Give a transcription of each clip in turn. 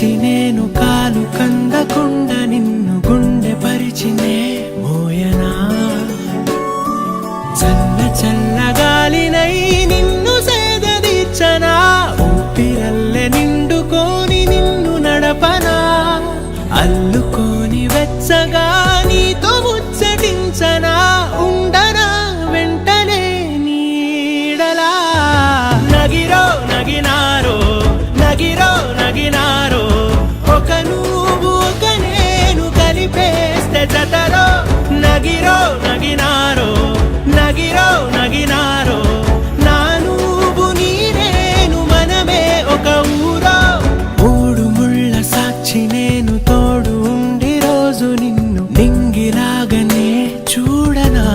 సాక్షి నేను కాలు కందకుండా నిన్ను గుండె పరిచినే మోయనా చల్ల చల్లగాలినై నిన్ను సేదదీర్చనా ఊపిరల్లె నిండుకోని నిన్ను నడపనా అల్లుకోని వెచ్చగా నీతో ముచ్చటించనా ఉండనా వెంటనే నీడలా నగిరో నగినారో నగిరో నగినారో ఒక నువ్వు ఒక నేను కలిపేస్తే జతలో నగిరో నగినారో నగిరో నగినారో నా నువ్వు నీ నేను మనమే ఒక ఊరో మూడు ముళ్ళ సాక్షి నేను తోడు ఉండి రోజు నిన్ను నింగిలాగనే చూడనా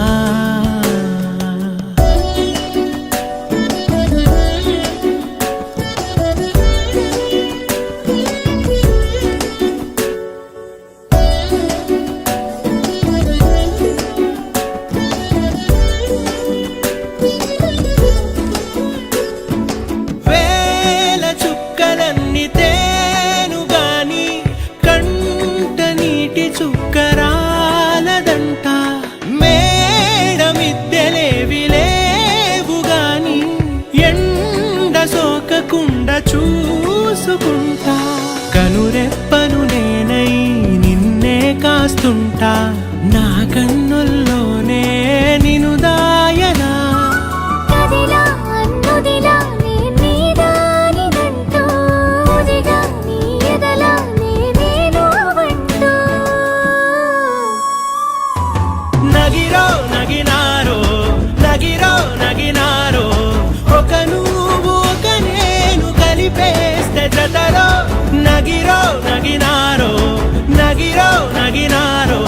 చుక్కరాలదంట మేడమిద్దెలేవి లేవు గాని ఎండ సోకకుండా చూసుకుంటా కనురెప్పను నేనై నిన్నే కాస్తుంటా నా కన్నుల్లోనే నిను దాయనా నగిరో నగినారో నగిరో నగినారో ఒక నువ్వు ఒక నేను కలిపేస్తే జతలో నగిరో నగినారో నగిరో నగినారో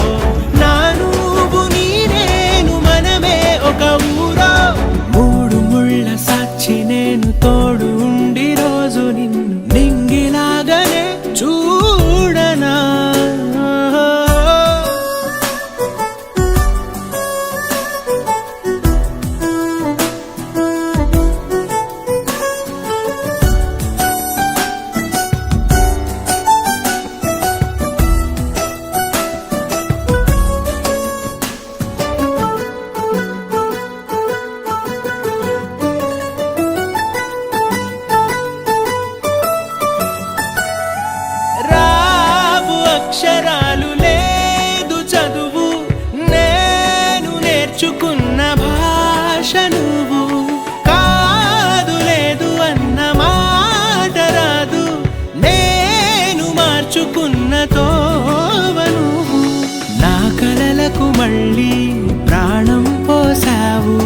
నా నువ్వు నీ నేను మనమే ఒక ఊరో మూడు ముళ్ళ సాక్షి నేను తోడు ఉండి రోజు నిన్ను నింగిలాగనే చూడనా అక్షరాలు లేదు చదువు నేను నేర్చుకున్న భాష నువ్వు కాదు లేదు అన్న మాట రాదు నేను మార్చుకున్న తోవ నువ్వు నా కలలకు మళ్ళీ ప్రాణం పోసావు